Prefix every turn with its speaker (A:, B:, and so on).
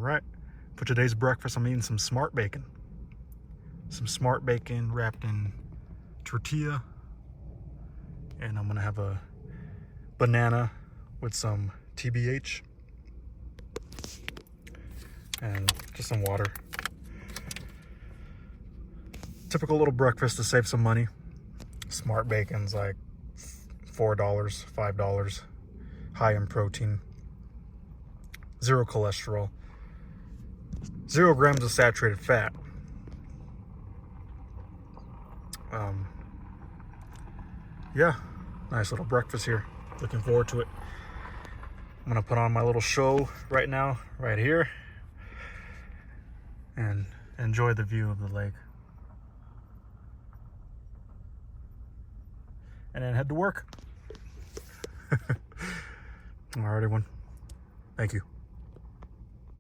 A: right, for today's breakfast, I'm eating some smart bacon. Some smart bacon wrapped in tortilla. And I'm gonna have a banana with some TBH. And just some water. Typical little breakfast to save some money. Smart bacon's like $4, $5. High in protein. 0 cholesterol. 0 grams of saturated fat. Yeah, nice little breakfast here. Looking forward to it. I'm gonna put on my little show right now, right here, and enjoy the view of the lake. And then head to work. All right, everyone. Thank you.